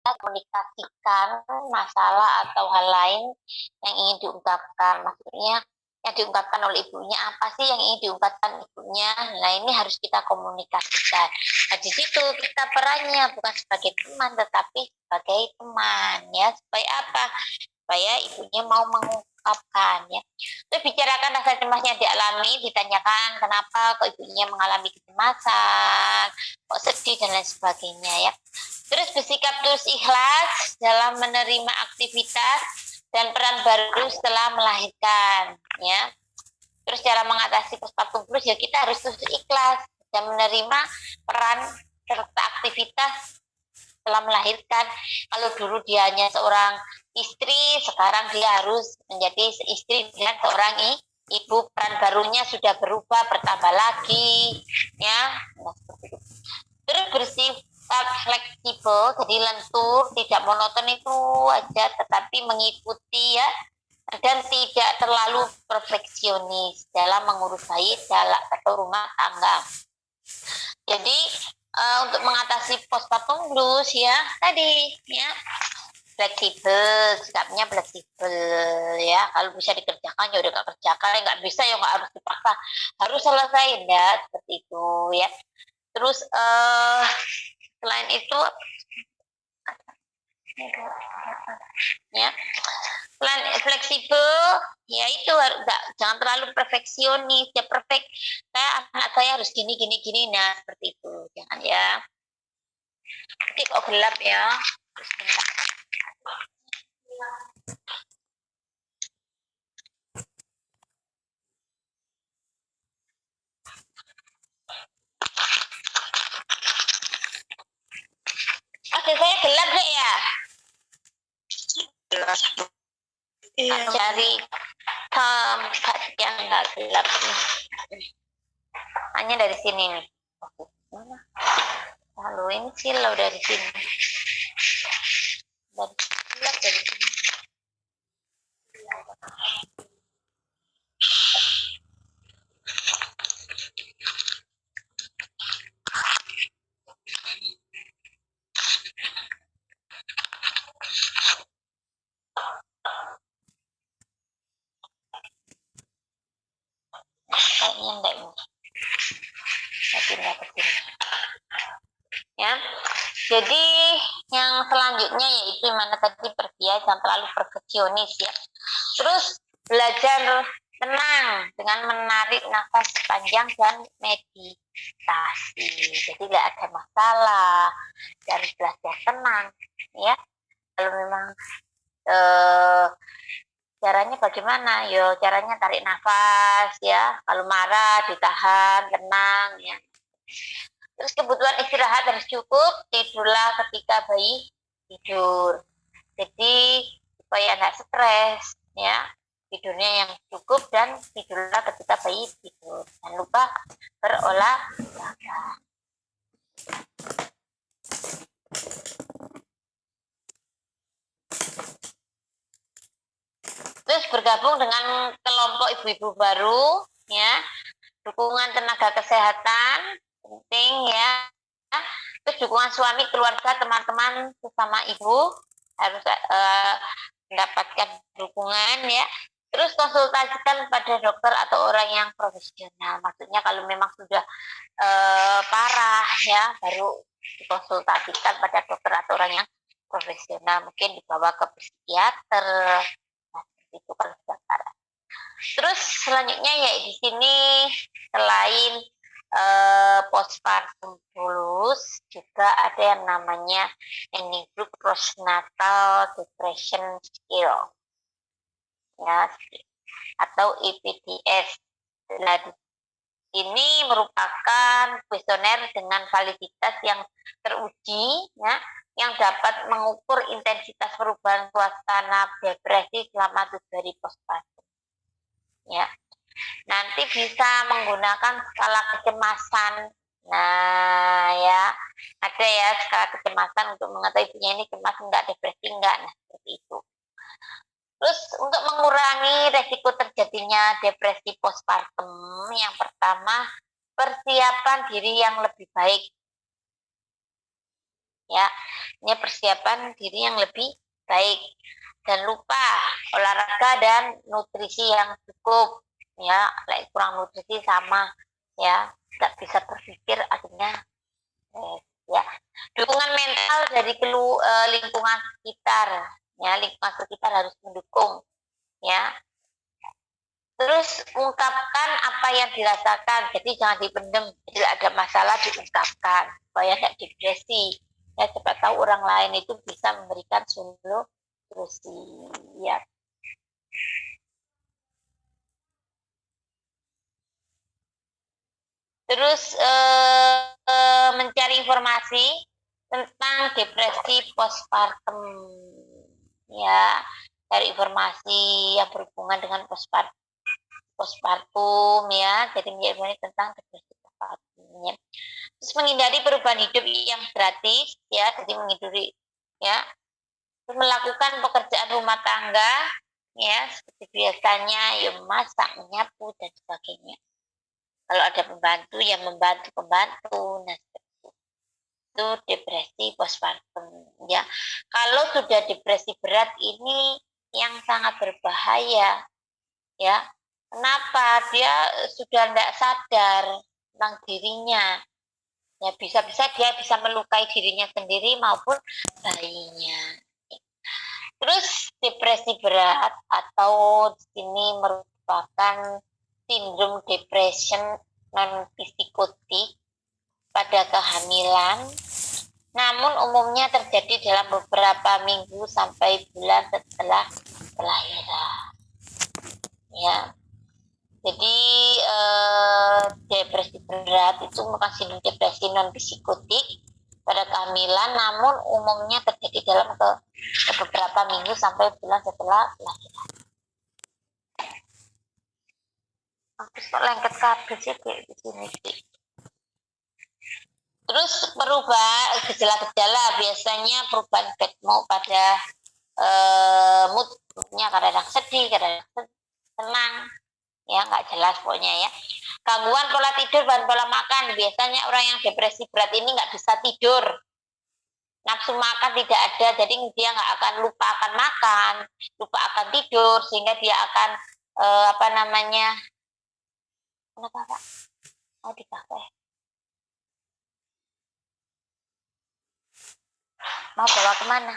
komunikasikan masalah atau hal lain yang ingin diungkapkan. Maksudnya yang diungkapkan oleh ibunya apa sih yang ingin diungkapkan ibunya. Nah, ini harus kita komunikasikan. Nah, di situ kita perannya bukan sebagai teman tetapi sebagai teman ya. Supaya apa? Supaya ibunya mau mengungkapkan ya. Terus bicarakan rasa cemas yang dialami, ditanyakan kenapa kok ibunya mengalami kecemasan, kok sedih dan lain sebagainya ya. Terus bersikap terus ikhlas dalam menerima aktivitas dan peran baru setelah melahirkan ya. Terus cara mengatasi postpartum blues ya kita harus terus ikhlas dan menerima peran serta aktivitas setelah melahirkan. Kalau dulu dia hanya seorang istri, sekarang dia harus menjadi istri dan seorang ibu. Peran barunya sudah berubah, bertambah lagi ya. Terus bersifat fleksibel, jadi lentur, tidak monoton itu aja, tetapi mengikuti ya, dan tidak terlalu perfeksionis dalam mengurus bayi atau rumah tangga. Jadi untuk mengatasi postpartum blues ya tadi ya fleksibel, sikapnya fleksibel ya. Kalau bisa dikerjakan ya udah kerjakan, nggak bisa ya nggak harus dipaksa, harus selesai ya seperti itu ya. Terus selain itu ya selain fleksibel ya itu jangan terlalu perfeksionis ya. Perfect anak saya harus gini nah seperti itu jangan ya. Oke, kok gelap ya. Oke, saya gelap deh ya. Iya. Cari tempat yang nggak gelap nih. Hanya dari sini nih. Mana? Lalu ini silau dari sini. Dari gelap dari sini. Kayaknya enggak ini. Saya pindah ke sini. Ya. Jadi yang selanjutnya yaitu mana tadi persia jangan terlalu perfeksionis ya. Terus belajar tenang dengan menarik nafas panjang dan meditasi. Jadi nggak ada masalah, harus belajar tenang ya. Kalau memang caranya bagaimana? Yo caranya tarik nafas ya. Kalau marah ditahan, tenang ya. Terus kebutuhan istirahat harus cukup, tidurlah ketika bayi tidur. Jadi supaya nggak stres ya, tidurnya yang cukup dan tidurlah ketika bayi tidur. Jangan lupa berolahraga. Terus bergabung dengan kelompok ibu-ibu baru ya, dukungan tenaga kesehatan penting ya. Terus dukungan suami, keluarga, teman-teman sesama ibu harus mendapatkan dukungan ya. Terus konsultasikan pada dokter atau orang yang profesional. Maksudnya kalau memang sudah parah ya, baru dikonsultasikan pada dokter atau orang yang profesional. Mungkin dibawa ke psikiater. Nah, itu kalau sudah parah. Terus selanjutnya ya di sini selain postpartum blues juga ada yang namanya Enigruk postnatal depression skill ya atau EPDS. Nah, ini merupakan kuesioner dengan validitas yang teruji ya, yang dapat mengukur intensitas perubahan suasana depresi selama 7 hari postpartum ya. Nanti bisa menggunakan skala kecemasan. Nah ya, ada ya skala kecemasan untuk mengetahui ibunya ini cemas enggak, depresi enggak. Nah seperti itu. Terus untuk mengurangi resiko terjadinya depresi postpartum, yang pertama persiapan diri yang lebih baik. Ya, ya, persiapan diri yang lebih baik. Dan lupa olahraga dan nutrisi yang cukup, ya. Kurang nutrisi sama, ya, nggak bisa berpikir, akhirnya ya. Dukungan mental dari lingkungan sekitar, ya, lingkungan sekitar harus mendukung, ya. Terus ungkapkan apa yang dirasakan, jadi jangan dipendem. Bila ada masalah diungkapkan supaya tidak depresi, ya. Cepat tahu orang lain itu bisa memberikan solusi, ya. Terus mencari informasi tentang depresi postpartum, ya. Cari informasi yang berhubungan dengan postpartum, ya. Jadi mencari tentang depresi postpartum, ya. Terus menghindari perubahan hidup yang gratis, ya. Jadi menghindari, ya. Terus melakukan pekerjaan rumah tangga, ya, seperti biasanya, ya, masak, menyapu, dan sebagainya. Kalau ada pembantu, ya membantu pembantu. Nah, itu depresi postpartum, ya. Kalau sudah depresi berat, ini yang sangat berbahaya, ya. Kenapa? Dia sudah tidak sadar tentang dirinya, ya. Bisa-bisa dia bisa melukai dirinya sendiri maupun bayinya. Terus depresi berat atau di sini merupakan sindrom depression non psikotik pada kehamilan, namun umumnya terjadi dalam beberapa minggu sampai bulan setelah kelahiran, ya. Jadi depresi berat itu merupakan sindrom depresi non psikotik pada kehamilan, namun umumnya terjadi dalam beberapa minggu sampai bulan setelah kelahiran. Aku kok lengket kabeh sih kayak di sini sih. Terus gejala-gejala biasanya perubahan bad mood pada moodnya, kadang-kadang sedih, kadang-kadang senang, ya, nggak jelas pokoknya, ya. Gangguan pola tidur dan pola makan, biasanya orang yang depresi berat ini nggak bisa tidur, nafsu makan tidak ada, jadi dia nggak akan lupa akan makan, lupa akan tidur, sehingga dia akan kenapa Pak? Mau dipakai? Mau bawa kemana?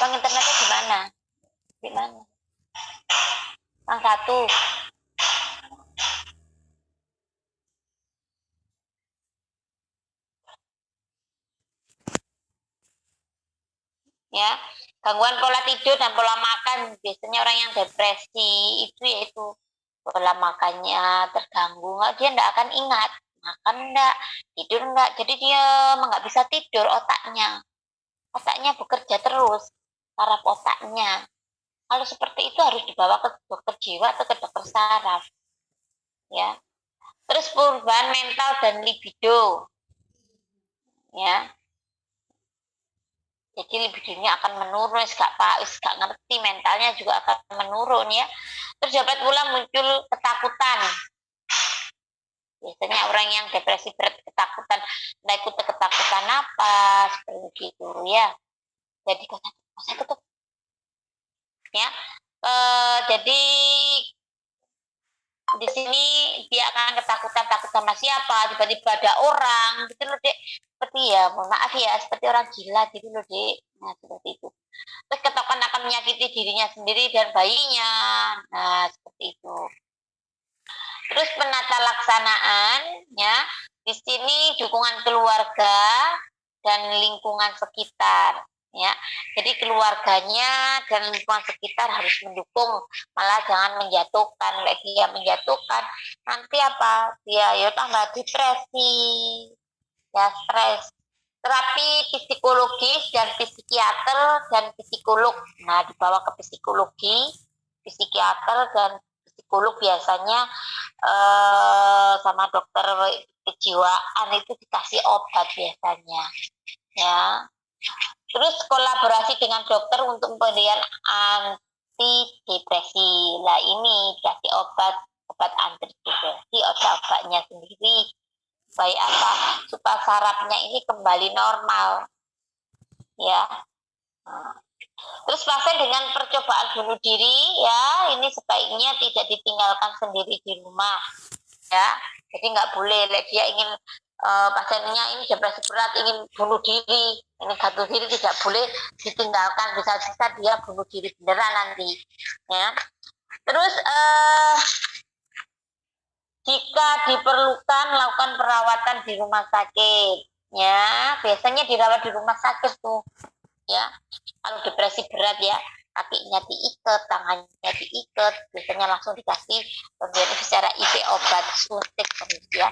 Bang, internetnya di mana? Di mana? Bang, satu. Ya, gangguan pola tidur dan pola makan, biasanya orang yang depresi itu yaitu pola makannya terganggu, dia tidak akan ingat makan enggak, tidur enggak, jadi dia nggak bisa tidur, otaknya bekerja terus, saraf otaknya. Kalau seperti itu harus dibawa ke dokter jiwa atau ke dokter saraf, ya. Terus perubahan mental dan libido, ya. Jadi libidonya akan menurun, gak ngerti, mentalnya juga akan menurun, ya. Terus dapat pula muncul ketakutan. Biasanya orang yang depresi berat ketakutan, ikut ketakutan apa, seperti itu, ya. Jadi ketakutan, ya. Jadi di sini dia akan ketakutan, takut sama siapa, tiba-tiba ada orang, gitu loh, Dek. Seperti, ya, mohon maaf ya, seperti orang gila gitu loh, Dek. Nah, seperti itu. Terus ketakutan akan menyakiti dirinya sendiri dan bayinya. Nah, seperti itu. Terus penata laksanaan, ya. Di sini dukungan keluarga dan lingkungan sekitar, ya. Jadi keluarganya dan lingkungan sekitar harus mendukung, malah jangan menjatuhkan. Lagi yang menjatuhkan, nanti apa? Dia tambah depresi, ya, stres. Terapi psikologis dan psikiater dan psikolog. Nah, dibawa ke psikologi, psikiater dan psikolog biasanya sama dokter kejiwaan itu dikasih obat biasanya, ya. Terus kolaborasi dengan dokter untuk pemberian anti depresi. Lah ini dikasih obat anti depresi, obatnya sendiri, Supaya apa? Supaya sarafnya ini kembali normal, ya. Nah, terus pasien dengan percobaan bunuh diri, ya, ini sebaiknya tidak ditinggalkan sendiri di rumah, ya. Jadi nggak boleh, dia ingin pasiennya ini depresi berat ingin bunuh diri, ini gantung diri, tidak boleh ditinggalkan, bisa-bisa dia bunuh diri beneran nanti, ya. Terus jika diperlukan lakukan perawatan di rumah sakit, ya. Biasanya dirawat di rumah sakit tuh, ya. Kalau depresi berat, ya, kakinya diikat, tangannya diikat, biasanya langsung dikasih pemberian secara IV, obat suntik terus, ya.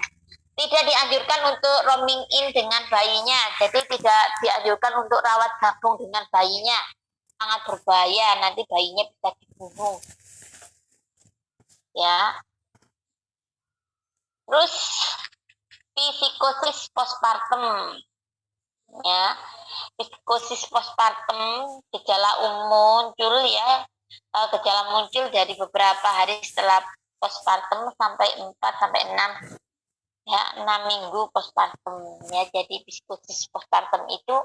Tidak dianjurkan untuk roaming in dengan bayinya, jadi tidak dianjurkan untuk rawat gabung dengan bayinya, sangat berbahaya, nanti bayinya bisa dibunuh, ya. Terus psikosis postpartum, ya. Psikosis postpartum, gejala muncul, ya, gejala muncul dari beberapa hari setelah postpartum sampai 4 sampai 6, ya, 6 minggu postpartum, ya. Jadi psikosis postpartum itu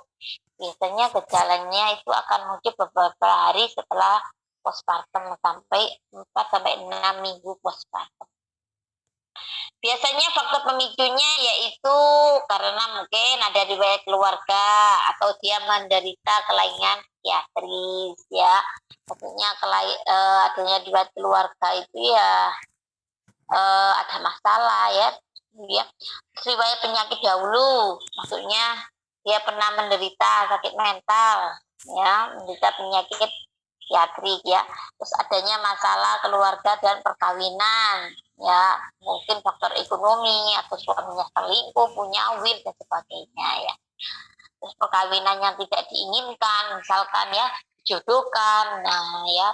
biasanya gejalanya itu akan muncul beberapa hari setelah postpartum sampai 4 sampai 6 minggu postpartum. Biasanya faktor pemicunya yaitu karena mungkin ada riwayat keluarga atau dia menderita kelainan psikiatris, ya. Maksudnya adanya riwayat keluarga itu, ya, ada masalah, ya. Riwayat penyakit dahulu, maksudnya dia pernah menderita sakit mental, ya, menderita penyakit psikiatrik, ya. Terus adanya masalah keluarga dan perkawinan, ya, mungkin faktor ekonomi atau suaminya selingkuh, punya will dan sebagainya, ya. Terus perkawinan yang tidak diinginkan, misalkan, ya, dijodohkan, nah, ya.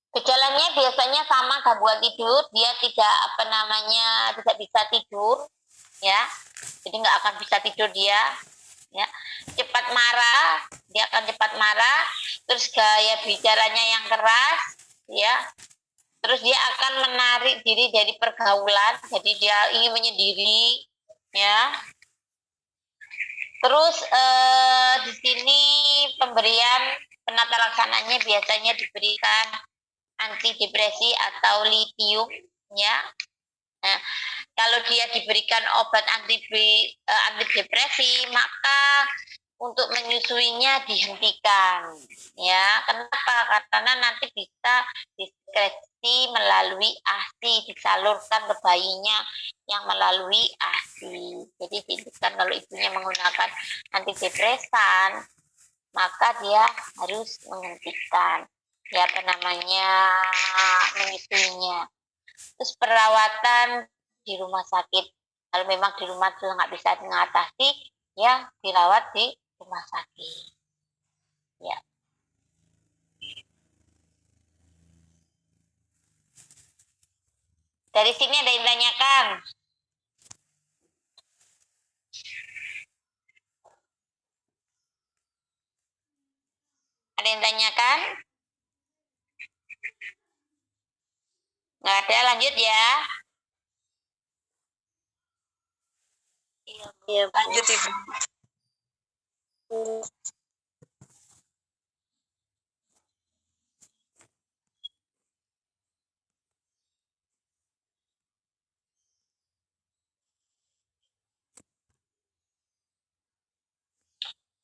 Gejalanya biasanya sama gangguan tidur, dia tidak tidak bisa tidur, ya. Jadi nggak akan bisa tidur dia, ya. Cepat marah, dia akan cepat marah. Terus gaya bicaranya yang keras, ya. Terus dia akan menarik diri dari pergaulan, jadi dia ingin menyendiri, ya. Terus di sini pemberian penata laksananya biasanya diberikan antidepresi atau litium, ya. Nah, kalau dia diberikan obat antidepresi, maka untuk menyusuinya dihentikan, ya. Kenapa? Karena nanti bisa diskresi melalui ASI, disalurkan ke bayinya yang melalui ASI. Jadi dihentikan kalau ibunya menggunakan antidepresan, maka dia harus menghentikan, ya, menyusuinya. Terus perawatan di rumah sakit, kalau memang di rumah sudah nggak bisa mengatasi, ya, dirawat di rumah sakit, ya. Dari sini ada yang tanyakan? Ada yang tanyakan? Nggak ada, lanjut, ya. Iya, lanjut, Ibu.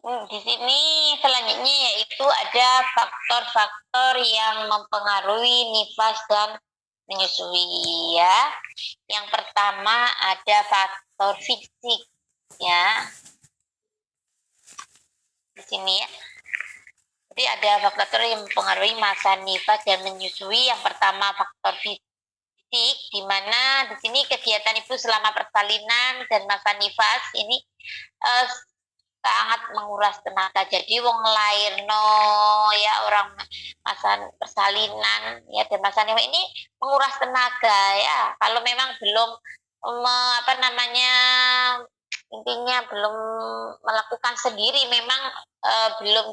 Di sini selanjutnya yaitu ada faktor-faktor yang mempengaruhi nifas dan menyusui, ya. Yang pertama ada faktor fisik, ya. Di sini, ya. Jadi ada faktor yang mempengaruhi masa nifas dan menyusui. Yang pertama faktor fisik, di mana di sini kegiatan ibu selama persalinan dan masa nifas ini sangat menguras tenaga. Jadi wong lairno, ya, orang masa persalinan, ya, dan masa nifas ini menguras tenaga, ya. Kalau memang belum intinya belum melakukan sendiri, memang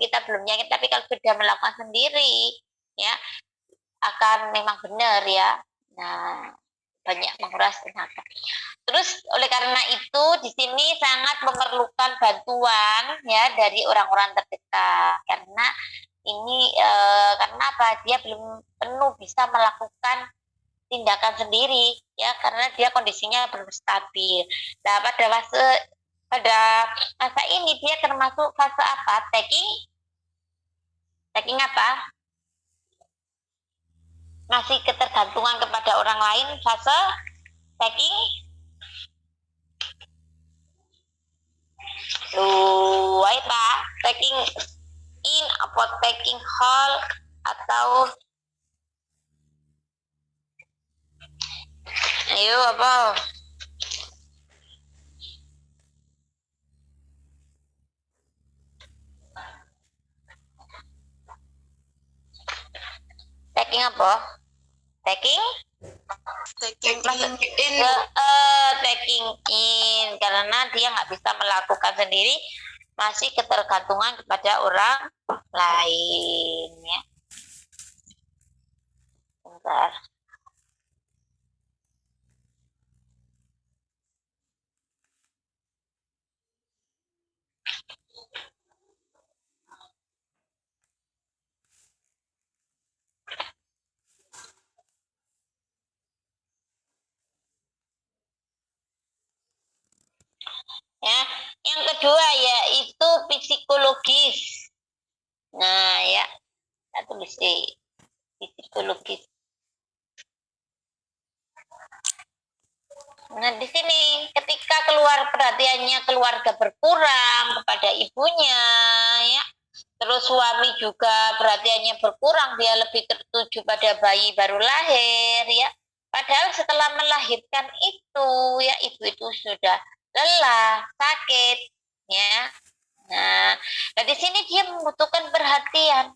kita belum yakin, tapi kalau sudah melakukan sendiri, ya, akan memang benar, ya. Nah, banyak menguras tenaga. Terus oleh karena itu di sini sangat memerlukan bantuan ya dari orang-orang terdekat karena ini karena apa, dia belum penuh bisa melakukan tindakan sendiri ya karena dia kondisinya belum stabil. Nah pada masa ini dia termasuk fase apa? Taking apa? Masih ketergantungan kepada orang lain, fase taking Pak, taking in apa taking hold atau ayo apa? Taking apa? Taking Taking in. Taking in karena dia nggak bisa melakukan sendiri, masih ketergantungan kepada orang lain ya. Bentar. Ya, yang kedua yaitu psikologis. Nah, ya, saya tulis psikologis. Nah, di sini ketika perhatiannya keluarga berkurang kepada ibunya, ya, terus suami juga perhatiannya berkurang, dia lebih tertuju pada bayi baru lahir, ya. Padahal setelah melahirkan itu, ya, ibu itu sudah lelah, sakit, ya. Nah, di sini dia membutuhkan perhatian.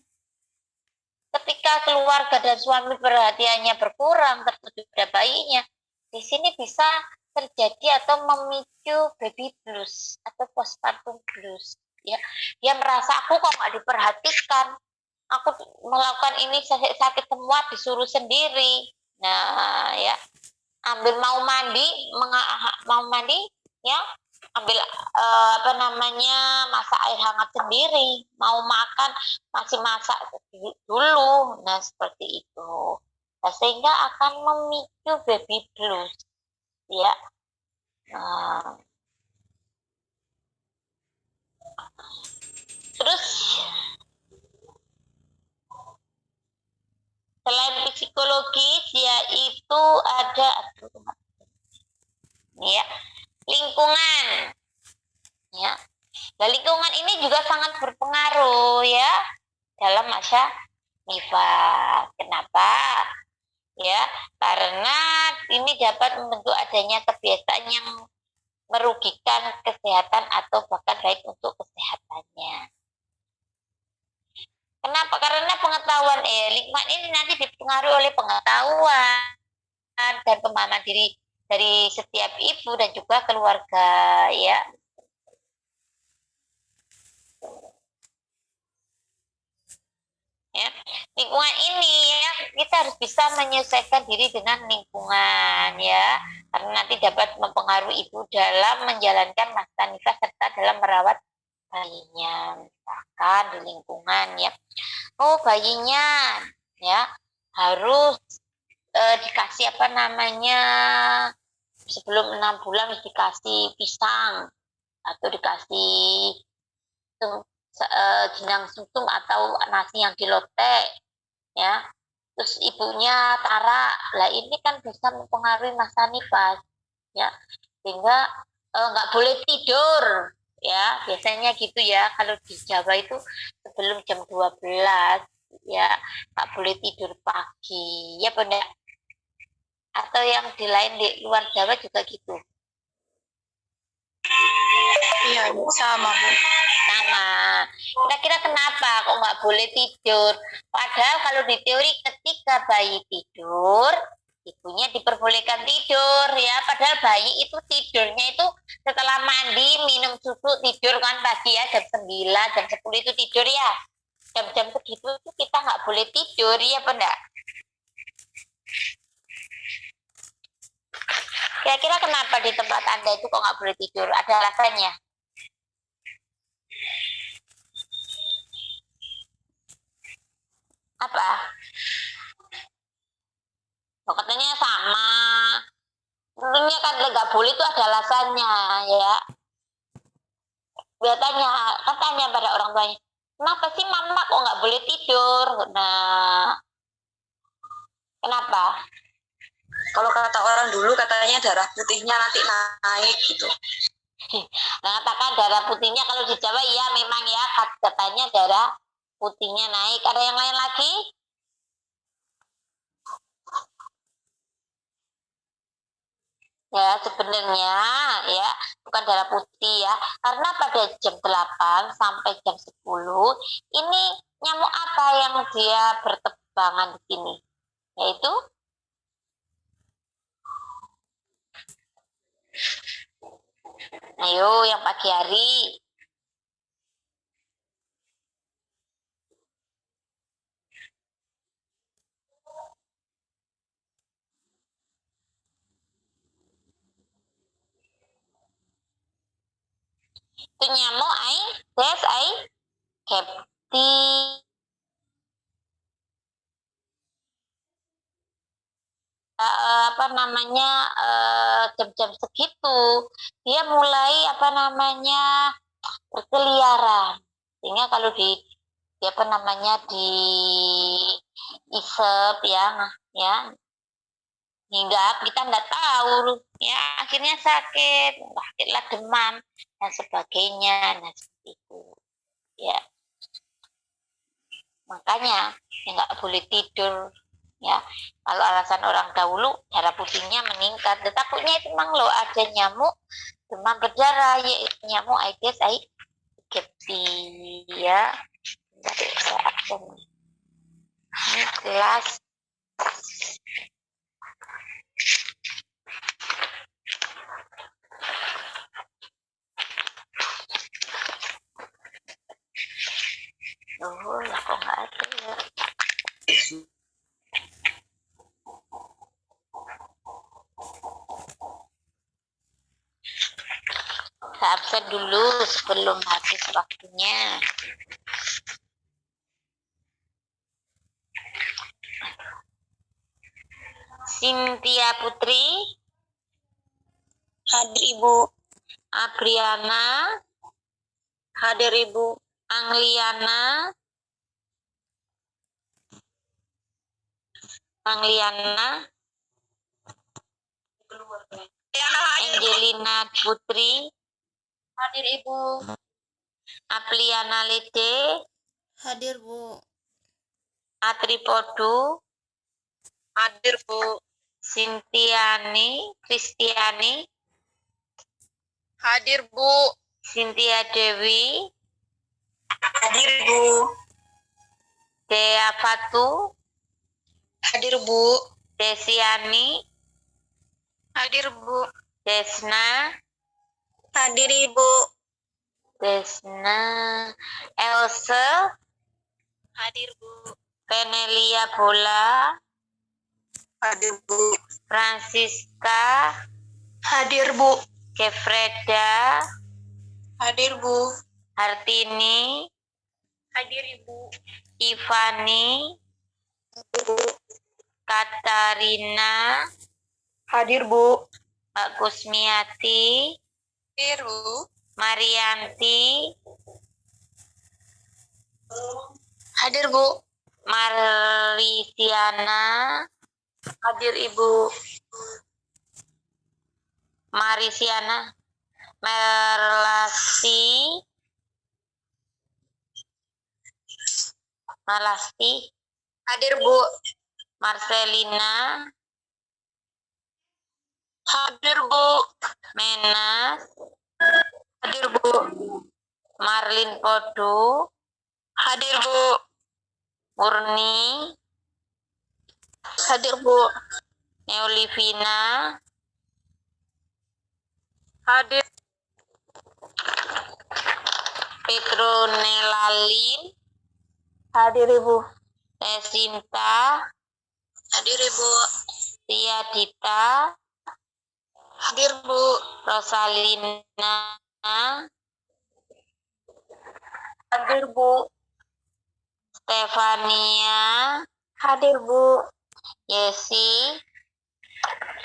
Ketika keluarga dan suami perhatiannya berkurang, tertuju pada bayinya, di sini bisa terjadi atau memicu baby blues atau postpartum blues. Ya, dia merasa aku kok nggak diperhatikan, aku melakukan ini sakit semua disuruh sendiri. Nah, ya, mau mandi, ya, ambil masak air hangat sendiri, mau makan masih masak dulu. Nah, seperti itu. Nah, sehingga akan memicu baby blues, ya. Nah, terus selain psikologis yaitu ada ya lingkungan, ya. Nah, lingkungan ini juga sangat berpengaruh ya dalam masa nifas. Kenapa? Ya, karena ini dapat membentuk adanya kebiasaan yang merugikan kesehatan atau bahkan baik untuk kesehatannya. Kenapa? Karena pengetahuan lingkungan ini nanti dipengaruhi oleh pengetahuan dan pemahaman diri dari setiap ibu dan juga keluarga ya. Ya, lingkungan ini ya kita harus bisa menyesuaikan diri dengan lingkungan ya, karena nanti dapat mempengaruhi ibu dalam menjalankan masa nifas serta dalam merawat bayinya, misalkan di lingkungan ya. Oh, bayinya ya harus dikasih sebelum 6 bulan dikasih pisang atau dikasih jenang sumsum atau nasi yang dilotek ya, terus ibunya tarak. Lah ini kan bisa mempengaruhi masa nifas ya, sehingga nggak boleh tidur ya, biasanya gitu ya kalau di Jawa itu sebelum jam 12 ya nggak boleh tidur pagi ya benar, atau yang di luar Jawa juga gitu. Iya, sama Bu. Sama. Kira-kira kenapa kok nggak boleh tidur? Padahal kalau di teori ketika bayi tidur, ibunya diperbolehkan tidur ya. Padahal bayi itu tidurnya itu setelah mandi, minum susu, tidur kan pagi ya jam 9, jam 10 itu tidur ya. Jam-jam segitu itu kita nggak boleh tidur ya, enggak? Kira-kira kenapa di tempat Anda itu kok nggak boleh tidur? Ada alasannya? Apa? Oh, katanya sama. Tentunya kan nggak boleh itu ada alasannya ya. Biasanya kan tanya pada orang tuanya, kenapa sih mama kok nggak boleh tidur? Nah, kenapa? Kalau kata orang dulu katanya darah putihnya nanti naik gitu. Mengatakan darah putihnya kalau di Jawa iya memang ya katanya darah putihnya naik. Ada yang lain lagi? Ya sebenarnya ya bukan darah putih ya. Karena pada jam 8 sampai jam 10 ini nyamuk apa yang dia bertebangan di sini? Yaitu ayo yang pagi hari. Itu nyamuk Kepti apa namanya jam-jam segitu dia mulai apa namanya berkeliaran sehingga kalau di apa namanya di isep ya hingga kita nggak tahu ya akhirnya sakitlah demam dan sebagainya nah seperti itu ya makanya ya nggak boleh tidur ya kalau alasan orang dahulu darah putihnya meningkat takutnya itu memang loh ada nyamuk demam berdarah yaitu nyamuk Aedes aegypti ya dari aksen ini kelas oh lah kok nggak ada ya saya absen dulu sebelum habis waktunya. Cynthia Putri, Hadir Ibu. Abriana, Hadir Ibu. Angliana, Angelina Putri, Hadir Ibu. Apliana Lede, Hadir Bu. Atripodu, Hadir Bu. Kristiani, Hadir Bu. Cynthia Dewi, Hadir Bu. Dea Fatu, Hadir Bu. Desiani, Hadir Bu. Desna, Hadir Ibu. Else, Hadir Bu. Penelia Bola, Hadir Bu. Francisca, Hadir Bu. Kefreda, Hadir Bu. Hartini, Hadir Ibu. Ivani, Ibu. Katarina, Hadir Bu. Mbak Kusmiati, Biru. Marianti, Hadir Bu. Marlisiana, Hadir Ibu. Marisiana, Malasti, Hadir Bu. Marcelina, Hadir Bu. Menas, Hadir Bu. Marlin Podu, Hadir Bu. Murni, Hadir Bu. Neolivina, Hadir. Petronelalin, Hadir Ibu. Tesinta, Hadir Ibu. Tia Dita, Hadir, Bu. Rosalina, Hadir, Bu. Stefania, Hadir, Bu. Yesi,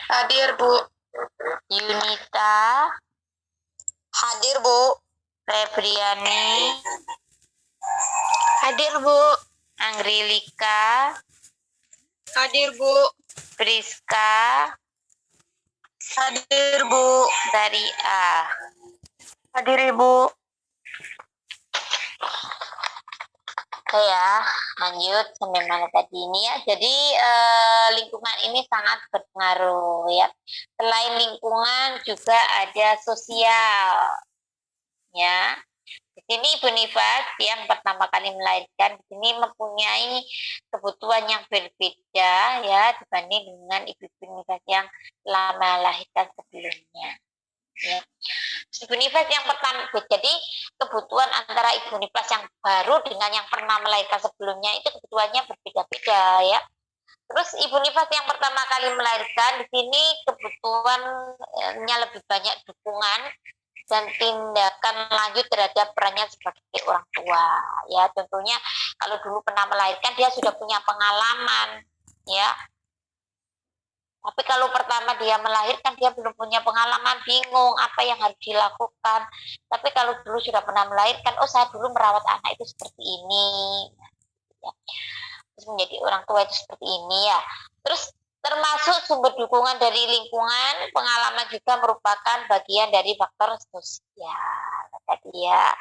Hadir, Bu. Yunita, Hadir, Bu. Febriani, Hadir, Bu. Anggrilika, Hadir, Bu. Priska, Hadir, Bu. Daria. Hadir, Ibu. Oke ya, lanjut sampai mana tadi ini ya. Jadi lingkungan ini sangat berpengaruh ya. Selain lingkungan juga ada sosial ya. Di sini Ibu Nifas yang pertama kali melahirkan di sini mempunyai kebutuhan yang berbeda ya dibanding dengan Ibu Nifas yang telah melahirkan sebelumnya. Ya. Ibu Nifas yang pertama, jadi kebutuhan antara Ibu Nifas yang baru dengan yang pernah melahirkan sebelumnya itu kebutuhannya berbeda-beda ya. Terus Ibu Nifas yang pertama kali melahirkan di sini kebutuhannya lebih banyak dukungan dan tindakan lanjut terhadap perannya sebagai orang tua ya. Tentunya kalau dulu pernah melahirkan dia sudah punya pengalaman ya. Tapi kalau pertama dia melahirkan dia belum punya pengalaman, bingung apa yang harus dilakukan. Tapi kalau dulu sudah pernah melahirkan, oh saya dulu merawat anak itu seperti ini. Ya. Terus menjadi orang tua itu seperti ini ya. Terus termasuk sumber dukungan dari lingkungan, pengalaman juga merupakan bagian dari faktor sosial. Tadi ya.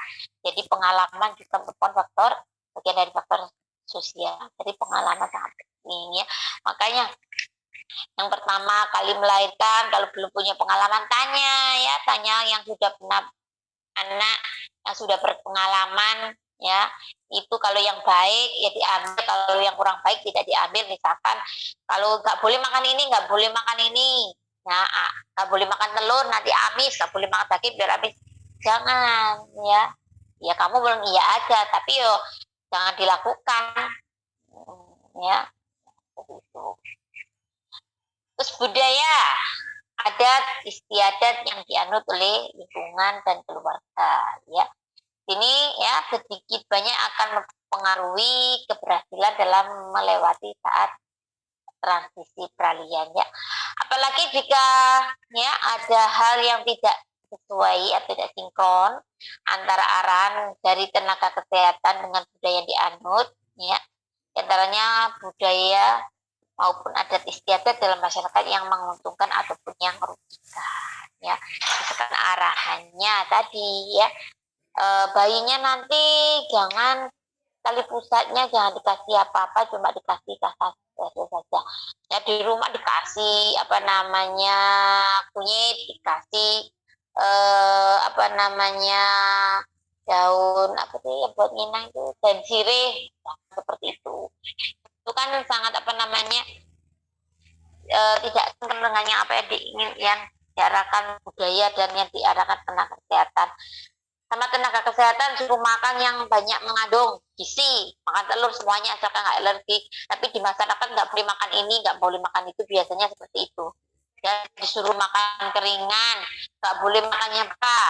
Jadi pengalaman juga merupakan faktor bagian dari faktor sosial. Jadi pengalaman sangat penting ya. Makanya yang pertama kali melahirkan kalau belum punya pengalaman tanya yang sudah pernah anak yang sudah berpengalaman ya. Itu kalau yang baik ya diambil, kalau yang kurang baik tidak diambil. Misalkan kalau nggak boleh makan ini, nggak boleh makan ini ya, nggak boleh makan telur nanti amis, nggak boleh makan daging biar amis, jangan ya. Ya kamu belum iya aja tapi yo jangan dilakukan ya itu. Terus budaya, adat, istiadat yang dianut oleh lingkungan dan keluarga ya. Ini ya sedikit banyak akan mempengaruhi keberhasilan dalam melewati saat transisi peralihan ya. Apalagi jika ya ada hal yang tidak sesuai atau tidak sinkron antara arahan dari tenaga kesehatan dengan budaya yang dianut ya. Di antaranya budaya maupun adat istiadat dalam masyarakat yang menguntungkan ataupun yang merugikan ya. Misalkan arahannya tadi ya, bayinya nanti jangan tali pusatnya jangan dikasih apa-apa, cuma dikasih kasar saja ya. Di rumah dikasih apa namanya kunyit, dikasih apa namanya daun apa sih ya buat nginang itu, dan sirih nah, seperti itu kan sangat apa namanya tidak dengan yang apa yang diingin yang diarahkan budaya dan yang diarahkan tenaga kesehatan. Sama tenaga kesehatan suruh makan yang banyak mengandung gizi, makan telur semuanya asalkan nggak alergi. Tapi di masyarakat nggak boleh makan ini, nggak boleh makan itu, biasanya seperti itu. Ya disuruh makan keringan, nggak boleh makan yang apa.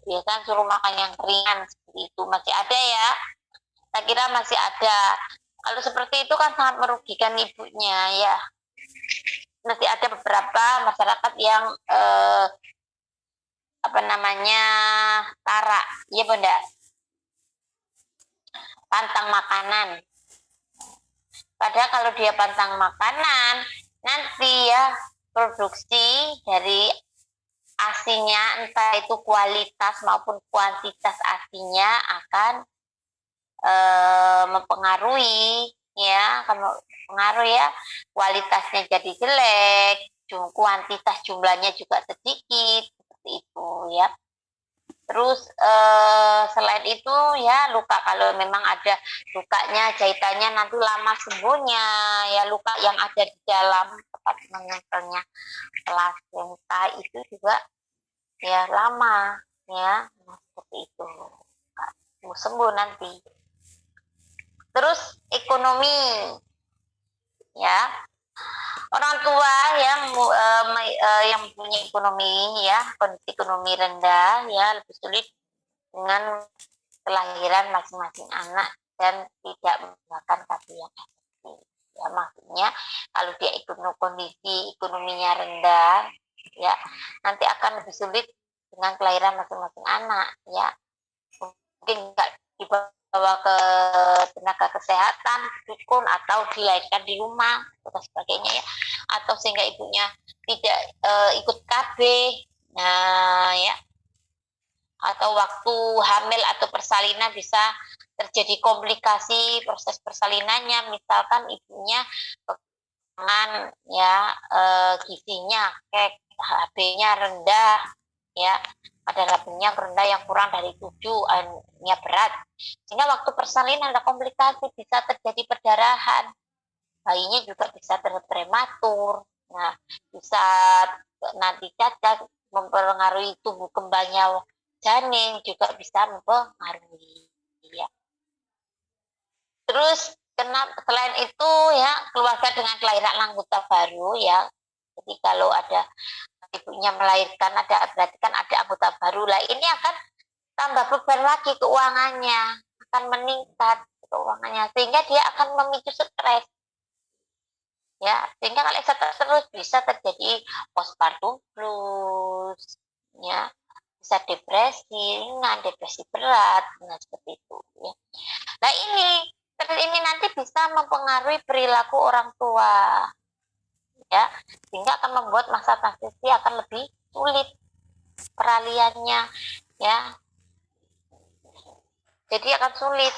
Biasanya suruh makan yang keringan seperti itu, masih ada ya. Saya kira masih ada. Kalau seperti itu kan sangat merugikan ibunya ya. Masih ada beberapa masyarakat yang apa namanya tara, ya bunda, pantang makanan. Padahal kalau dia pantang makanan, nanti ya produksi dari asinya, entah itu kualitas maupun kuantitas asinya akan mempengaruhi ya, akan mempengaruhi ya, kualitasnya jadi jelek, kuantitas jumlahnya juga sedikit seperti itu ya. Terus selain itu ya luka, kalau memang ada lukanya, jahitannya nanti lama sembuhnya ya. Luka yang ada di dalam tempat menempelnya plasenta itu juga ya lama ya. Nah, seperti itu sembuh nanti. Terus ekonomi ya, Orang tua yang punya ekonomi ya, kondisi ekonomi rendah ya, lebih sulit dengan kelahiran masing-masing anak dan tidak menggunakan KB yang efektif. Ya, maksudnya kalau dia kondisi ekonominya rendah, ya nanti akan lebih sulit dengan kelahiran masing-masing anak, ya mungkin nggak dibawa ke tenaga kesehatan, dukun atau dilahirkan di rumah dan sebagainya ya, atau sehingga ibunya tidak ikut KB, nah ya, atau waktu hamil atau persalinan bisa terjadi komplikasi proses persalinannya, misalkan ibunya kekurangan ya gizinya, kayak HB-nya rendah ya, ada labnya rendah yang kurang dari 7, nya berat, sehingga waktu persalinan ada komplikasi, bisa terjadi perdarahan, bayinya juga bisa prematur, nah bisa nanti cacat, mempengaruhi tumbuh kembangnya janin, juga bisa mempengaruhi ya. Terus selain itu ya, keluarga dengan kelahiran anggota baru ya, jadi kalau ada ibunya melahirkan, berarti kan ada anggota baru lah, ini akan tambah beban lagi, keuangannya akan meningkat keuangannya, sehingga dia akan memicu stres ya, sehingga kalau stres terus bisa terjadi postpartum blues ya, bisa depresi ringan, depresi berat, nah seperti itu ya. Nah ini nanti bisa mempengaruhi perilaku orang tua ya, sehingga akan membuat masa transisi akan lebih sulit peraliannya ya, jadi akan sulit